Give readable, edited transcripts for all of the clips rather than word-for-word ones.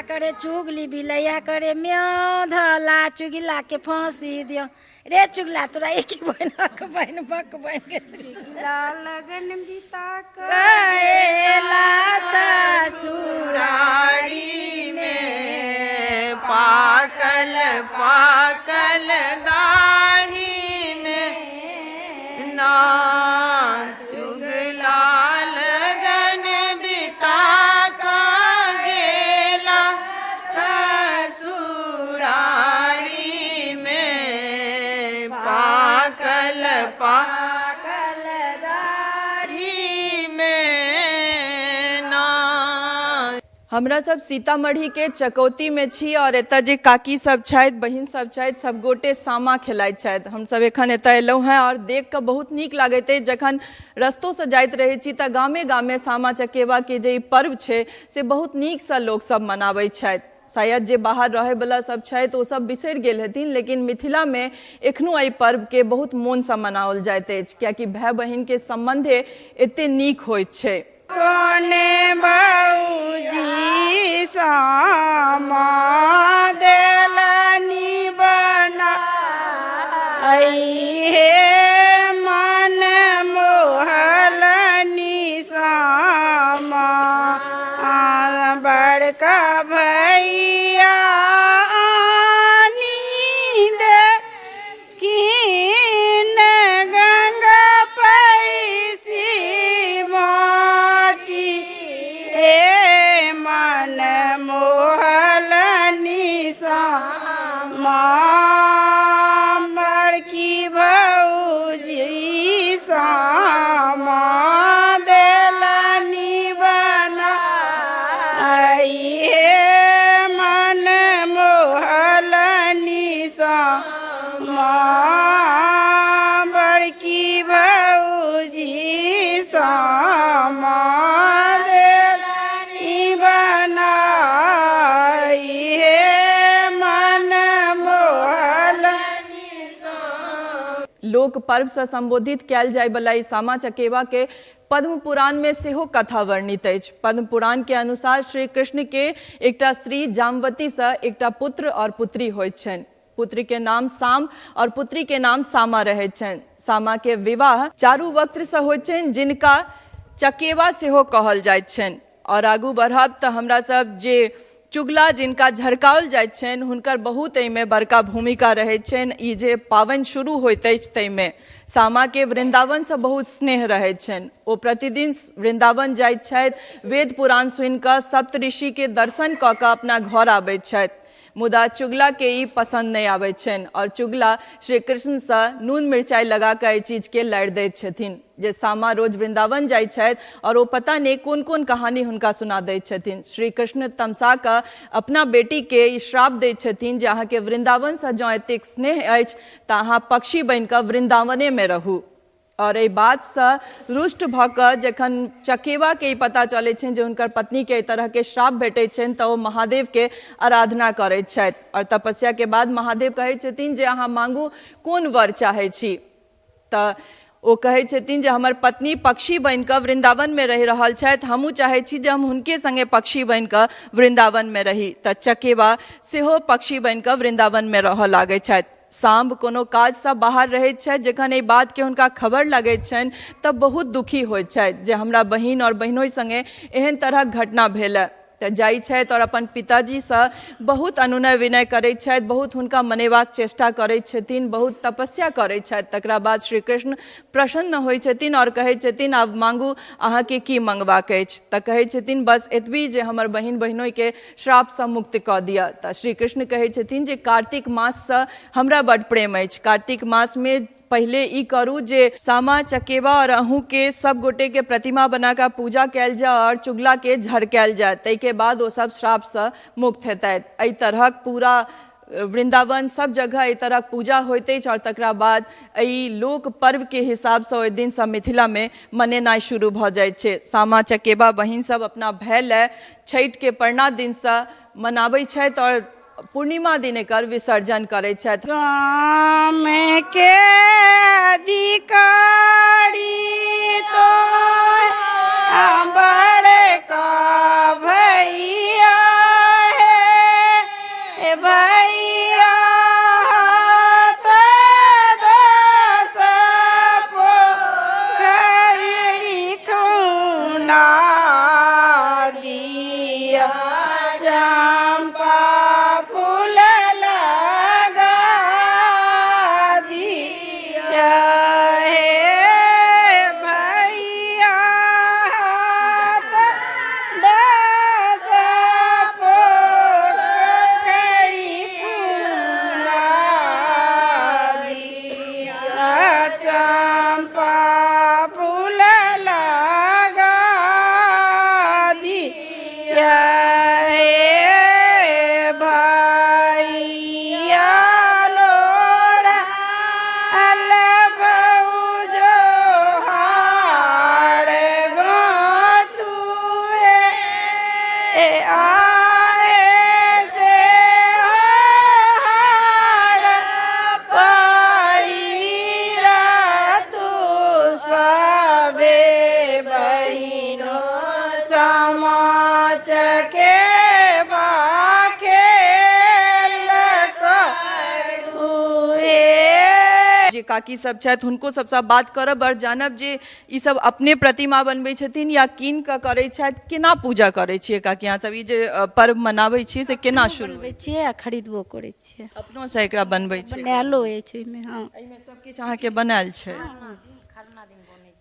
करे चुगली बिलैया करे म्याँ धला चुगिला के फांसी दियो रे चुगला तोरा एक ही बहन बक बहन के चुगला लगन बीता करेला ससुरारी में पाकल पाकल दाढ़ी में ना चुगला लगन बिता का गेला ससुरारी में पाकल पाकल दाढ़ी में ना। हमरा सब सीतामढ़ी के चकौती में छी और एतऽ जे काकी सब छथि बहिन सब छथि सब गोटे सामा खेलाइत छथि। हम सब एखन एतऽ एलहुँ हैं और देख कऽ बहुत नीक लागैत अछि। जखन रस्तो से जाइत रहै छी तऽ गामे गामे सामा चकेवा के जे ई पर्व छै से बहुत नीक सँ लोक सब मनाबै छथि। शायद जे बाहर रहैवला सब छथि ओ सब बिसरि गेल हेथिन, लेकिन मिथिलामे एखनो एहि पर्वके बहुत मोनसँ मनाओल जाइत अछि, कियाकि भाय बहिनके सम्बन्धे एतेक नीक होइत छै। कोने बाबूजी सामा देलनी बना हे मन मोहलनी सामा बड़का भैया नींद कीन गंगा पैसी माटी ए मन मोहलनी सामा बड़की भौजी सामा देलनी बना हे मन मोहलनी सामा बड़की भौजी सामा देलनी बना हे मन मोहलनी लोक पर्व से संबोधित कयल जाय वाला ई सामा चकेवा के पद्म पुराण में सेहो कथा वर्णित अछि। पद्म पुराण के अनुसार श्री कृष्ण के एकटा स्त्री जामवती से एकटा पुत्र और पुत्री होइत छनि। पुत्र के नाम साम और पुत्री के नाम सामा रहैत छनि। सामा के विवाह चारू वक्त्र से होइत छनि, जिनका चकेवा सेहो कहल जाइत छनि। और आगू बढ़ब तऽ हमरा सब जे चुगला जिनका झरकाओल जाइत छनि हुनकर बहुत एहिमे बड़का भूमिका रहैत छनि। ई जे पावनि शुरू होइत अछि ताहिमे सामाके वृन्दावनसँ बहुत स्नेह रहैत छनि। ओ प्रतिदिन वृन्दावन जाइत छथि, वेद पुराण सुनि कऽ सप्तऋषिके दर्शन कऽ कऽ अपना घर आबैत छथि। मुदा चुगला के ई पसंद नहीं आबै छनि और चुगला श्री कृष्ण से नून मिर्चाई लगा कऽ एहि चीज के लारि दैत छथिन जे सामा रोज वृंदावन जाइ छथि और वो पता नहीं कोन कोन कहानी हुनका सुना दैत छथिन। श्री कृष्ण तमसा कऽ अपना बेटी के ई श्राप दैत छथिन जे अहाँके वृंदावन से जँ एतेक स्नेह अछि तऽ अहाँ पक्षी बनि कऽ वृंदावने में रहू। और एहि बात से रुष्ट भऽ कऽ जखन चकेवा के पता चलै छनि जे हुनकर पत्नी के एहि तरह के श्राप भेटैत छनि तऽ ओ महादेव के आराधना करैत छथि और तपस्या के बाद महादेव कहैत छथिन जे अहाँ मांगू कोन वर चाहै छी। तऽ ओ कहैत छथिन जे हमर पत्नी पक्षी बनि कऽ वृंदावन में रहि रहल छथि, हमहूँ चाहै छी जे हम हुनके संगे पक्षी बनि कऽ वृंदावन में रही। तऽ चकेवा सेहो पक्षी बनि कऽ वृंदावन में रहऽ लागैत छथि। साम्ब कोनो काज से बाहर रहैत छथि, जखन एहि बात के हुनका खबर लगैत छनि तब बहुत दुखी होइत छथि जे हमरा बहिन और बहिनोइ संगे एहन तरहक घटना भेल है। तऽ जाइ छथि और अपन पिताजी से बहुत अनुनय विनय करैत छथि, बहुत हुनका मनेबाक चेष्टा करैत छथिन, बहुत तपस्या करैत छथि। तकरा बाद श्री कृष्ण प्रसन्न होइत छथिन और कहैत छथिन आब मांगू अहाँके की मंगबाक अछि। तऽ कहैत छथिन बस एतबी जे हमर बहिन बहिनोइ के श्राप से मुक्त कऽ दिअ। तऽ श्री कृष्ण कहैत छथिन जे कार्तिक मास से हमरा बड्ड प्रेम अछि, कार्तिक मास में पहले ई करू जे सामा चकेवा और अहूँ के सब गोटे के प्रतिमा बनाकर पूजा कैल जाए और चुगला के झरकायल जाए, ताहिके बाद वो सब श्राप से मुक्त हेतैथ। एहि तरहक पूरा वृंदावन सब जगह एहि तरहक पूजा होइत अछि और तकरा बाद एहि लोक पर्व के हिसाब से ओहि दिन से मिथिला में मनेनाइ शुरू भऽ जाइत छै। सामा चकेवा बहिन सब अपना भाय ले छठि के परना दिन से मनाबै छथि और पूर्णिमा दिन एकर विसर्जन करैत छथि। गाम के अधिकारी तो बड़का भैया है काकी सब छथि हुनको सबसँ बात करब और जानब जे ई सब अपने प्रतिमा बनबै छथिन या कीन कऽ करै छथि, केना पूजा करै छियै काकी अहाँ सब, ई जे पर्व मनाबै छियै से केना शुरू बनबै छियै आ खरीदबो करै छियै, अपनो से एकरा बनबै छियै? बनायलो अछि ओहिमे। हाँ, एहिमे सब किछु अहाँके बनायल छै?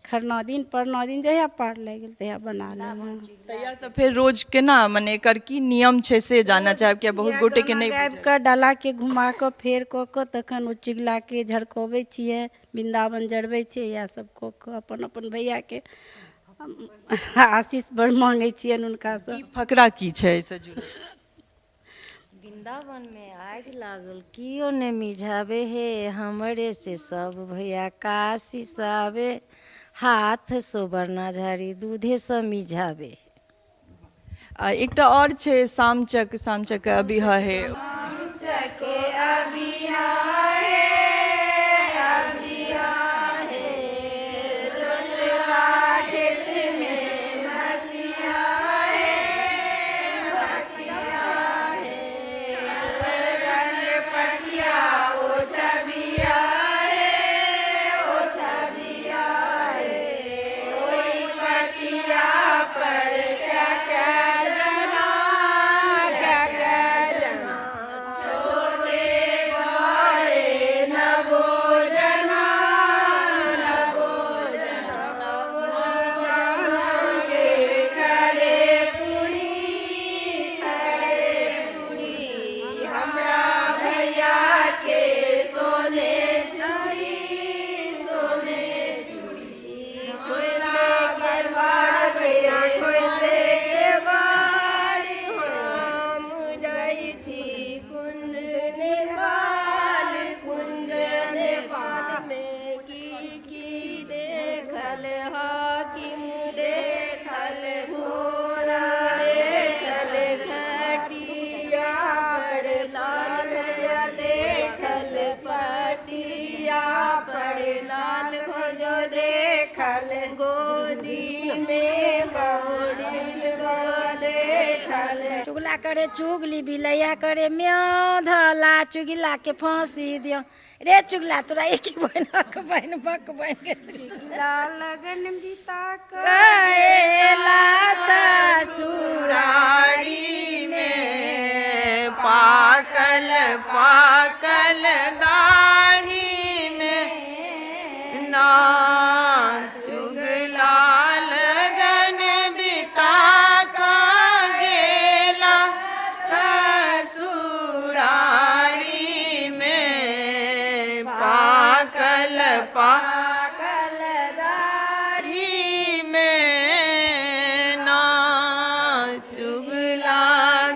खरना दिन परना दिन जहिया पार लागि गेल तहिया बना लेलहुँ। तहिया से फिर रोज केना मने एकर की नियम छै से जानना चाहब, किया बहुत गोटे के नहीं गाबि कऽ डाला के घुमा कऽ फेर कऽ कऽ तखन ओ चुगला के झड़कबै छियै, वृन्दावन जरबै छियै, इएह सब कऽ कऽ अपन अपन भैया के आशीष बड़ मांगै छियनि हुनकासँ। ई फकरा की छै एहिसँ जुड़ल? वृंदावन में आग लागल कियो ने मिझावे हे, हमरे से सब भैया काशी सावे, हाथ सोबरना झाड़ी दूधे से मिझावे। एकटा और छै सामचक, सामचक अबिहा है। चुगला करे चुगली बिलैया करे म्याँ धला चुगला के फांसी दियो, रे चुगला तोरा एक ही बहन बक बहन के लगन बीता कहेला ससुरारी में पाकल पाकल दाढ़ी में ना चुगला लगन बिता का गेला ससुरारी में पाकल पाकल दाढ़ी में ना चुगला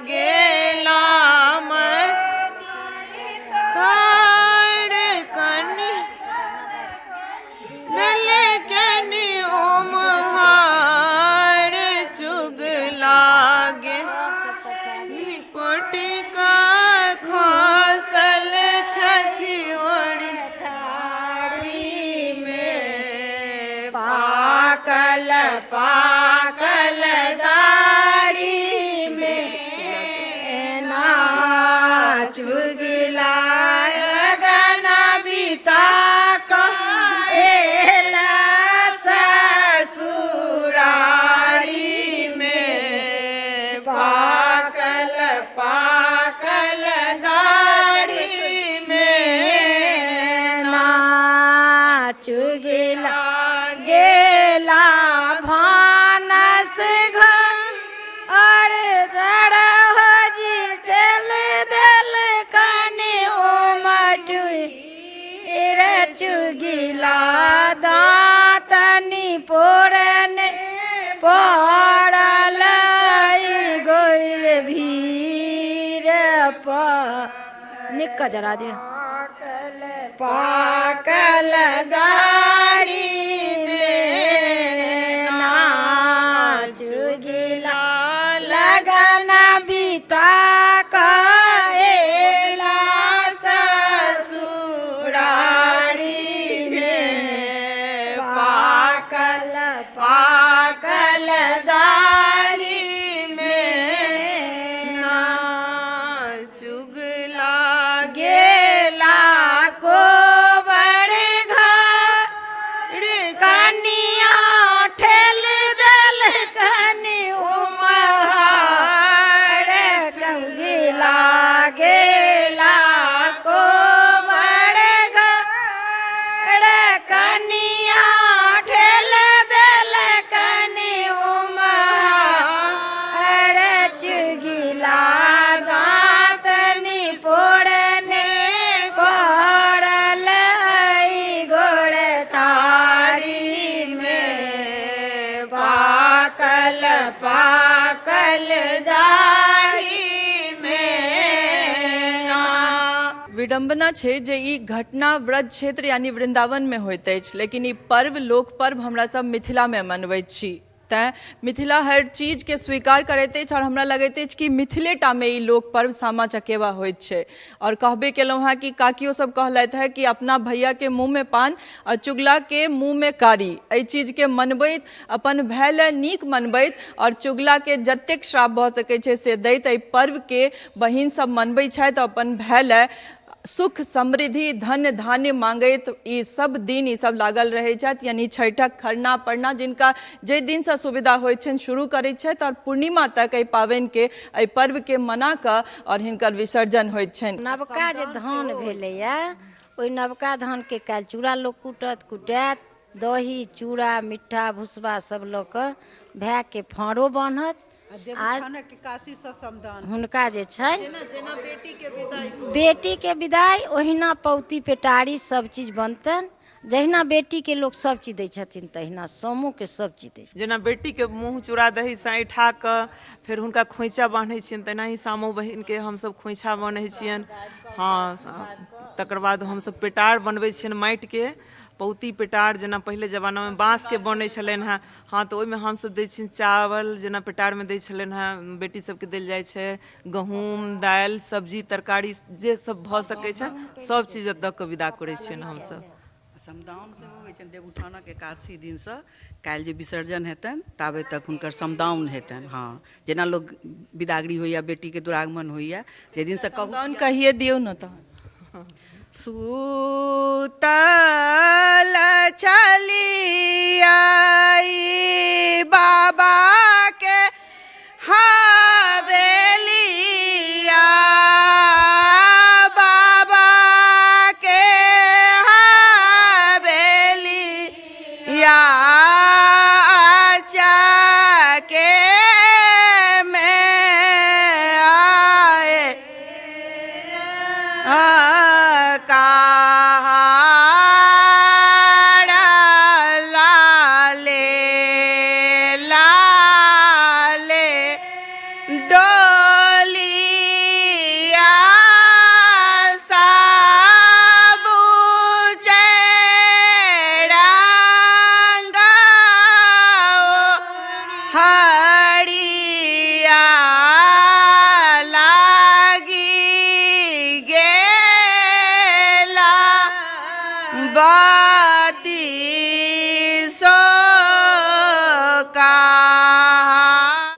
गेला मर धड़कनी दिल कनी ओमहार चुगला गे निपटी का खसल छथि ओढ़ी थारी में पाकल पाकल दाढ़ी में ना चुगला लगना बिता कहेला ससुरारी में पाकल पाकल दाढ़ी में ना चुगला गेला भानस घर और जड़ हो जी चल दल कने ओ मटु रे चुगिला दातनी पोरन पड़ल गोय भीर निक जरा दे पाकल दाढ़ी में ना चुगला लगना बिता कहेला ससुरारी में पाकल पाकल दाढ़ी में ना चुगला गेला को बड़े पाकल दाढ़ी में ना। विडम्बना छै जे ई घटना व्रज क्षेत्र यानी वृंदावन में होइत अछि, लेकिन ई पर्व लोक पर्व हमरा सब मिथिला में मनबैत छी। तैँ मिथिला हर चीज के स्वीकार करैत अछि और हमरा लगैत अछि कि मिथिलेटा में ई लोक पर्व सामा चकेवा होइत छै। और कहबे केलहुँ हेँ कि काकियो सब कहलथि है कि अपना भैया के मुँह में पान और चुगला के मुँह में कारी। एहि चीज के मनबैत, अपन भाय ले नीक मनबैत और चुगला के जतेक श्राप भऽ सकैत छै से दैत एहि पर्व के बहिन सब मनबै छथि। अपन भाय ले सुख समृद्धि धन धान्य मांगैत ई सब दिन ई सब लागल रहै छथि। यानी छठक खरना पड़ना जिनका जाहि दिन से सुविधा होइ छनि शुरू करैत छथि और पूर्णिमा तक एहि पावनि के एहि पर्व के मना कऽ और हिनकर विसर्जन होइत छनि। नवका जे धान भेलैया ओहि नवका धान के काल्हि चूड़ा लोक कुटाएत, दही चूड़ा मिठा भुसबा सब लऽ कऽ भाय के फाँड़ो बान्हत। हुनका जे छनि बेटी के विदाई ओहिना पौती पेटारी सब चीज बनतनि। जहिना बेटी के लोग सब चीज दै छथिन तहिना सामो के सब चीज दै। जेना बेटी के मुँह चूड़ा दही साइठा कऽ फेर हुनका खोइछा बान्है छियनि, तेनाही सामो बहिन के हमसब खोइछा बान्है छियनि। हाँ, तकर बाद हमसब पेटार बनबै छियनि माटि के, पौती पेटार जेना पहिले जमाना में बाँस के बनै छलनि हेँ। हाँ, तऽ ओहिमे हमसब दै छियनि चावल, जेना पेटार में दै छलनि हेँ बेटी सबके देल जाइ छै गहूँम दालि सब्जी तरकारी जे सब भऽ सकै छनि सब चीज दऽ कऽ विदा करै छियनि हमसब। समदाउन सेहो होइ छनि देवउठानक एकादशी दिनसँ काल्हि जे विसर्जन हेतनि ताबे तक हुनकर समदाउन हेतनि। हाँ, जेना लोग विदागरी होइया बेटी के दुरागमन होइया जे दिन से समदाउन कहिए दियौ न तऽ। सूतल चली आई बाबा के हवेलिया, बाबा के हवेलिया जाके में आए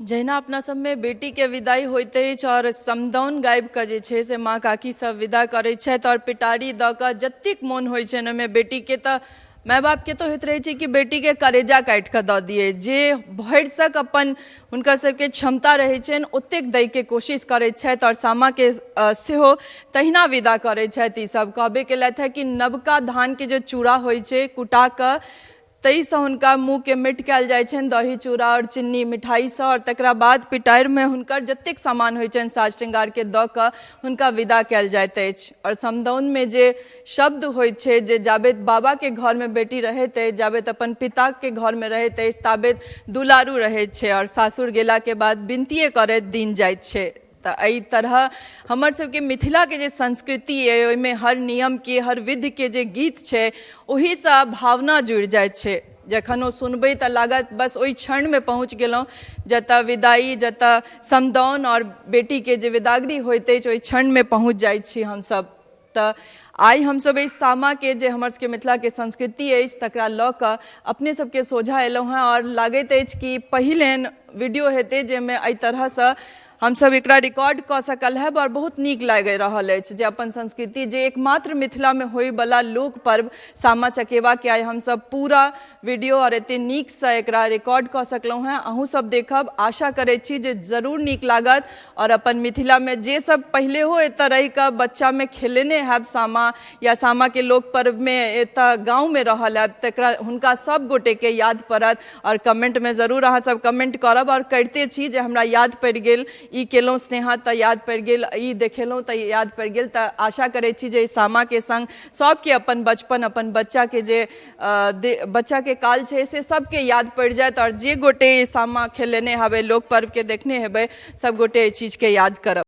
जहिना अपना सब में बेटी के विदाई होइत अछि और समदाउन गाबि कऽ जे छै से माँ काकी सब विदा करैत छथि और पिटारी दऽ कऽ जतेक मोन होइ छनि ओहिमे बेटी के तऽ माय बाप के तो होइत रहै छै कि बेटी के करेजा काटि कऽ दऽ दिए, जे भरि सक अपन हुनकर सबके क्षमता रहै छनि ओतेक दै के कोशिश करैत छथि और सामा के सेहो तहिना विदा करैत छथि। ई सब कहबे केलथि है कि नवका धान के जे चूड़ा होइ छै कुटा कऽ ताहिसँ हुनका मुँह के मिट कयल जाइ छनि दही चूड़ा और चीनी मिठाईसँ और तकरा बाद पिटार में हुनकर जतेक सामान होइ छनि साज श्रृंगार के दऽ कऽ हुनका विदा कयल जाइत अछि। और समदाउन में जे शब्द होइत छै जे जाबेत बाबा के घर में बेटी रहैत अछि, जाबेत अपन पिता के घर में रहैत अछि ताबेत दुलारू रहैत छै और सासुर गेला के बाद बिनतिये करैत दिन जाइत छै। तऽ एहि तरह हमर सबके मिथिला के जे संस्कृति अइ ओहिमे हर नियम के हर विधि के जे गीत छै ओहिसँ भावना जुड़ि जाइत छै। जखन ओ सुनबै तऽ लागत बस ओहि क्षण में पहुँच गेलहुँ जतऽ विदाई जतऽ समदाउन और बेटी के जे विदागरी होइत अछि ओहि क्षण में पहुँच जाइत छी हमसब। तऽ आइ हमसब एहि सामा के जे हमर सबके मिथिला के संस्कृति अछि तकरा लऽ कऽ अपने सबके सोझा एलहुँ हेँ और लागैत अछि कि पहिल एहन वीडियो हेतै जाहिमे एहि तरहसँ हमसब एकरा रिकॉर्ड कऽ सकल है और बहुत नीक लागि रहल अछि जे अपन संस्कृति जे एकमात्र मिथिला में होइवला लोक पर्व सामा चकेवा के आइ हमसब पूरा वीडियो और एते नीक से एकरा रिकॉर्ड कऽ सकलहुँ हैं। अहूँ सब देखब, आशा करै छी जे जरूर नीक लागत और अपन मिथिला में जे सब पहिले हो एतऽ रहि कऽ बच्चा में खेलेने हैब सामा या सामा के लोक पर्व में एतऽ गाँव में रहल हैब तकरा हुनका सब गोटे के याद पड़त और कमेंट में जरूर अहाँ सब कमेंट करब और करिते छी जे हमरा याद पड़ि गेल ई केलहुँ स्नेहा तऽ याद पड़ि गेल, ई देखेलहुँ तऽ याद पड़ि गेल। तऽ आशा करैत छी जे सामाके संग सबके अपन बचपन, अपन बच्चाके जे बच्चाके काल छै से सबके याद पड़ि जायत, और जे गोटे सामा खेलेने हेबै, लोक पर्वके देखने हेबै, सब गोटे एहि चीजके याद करब।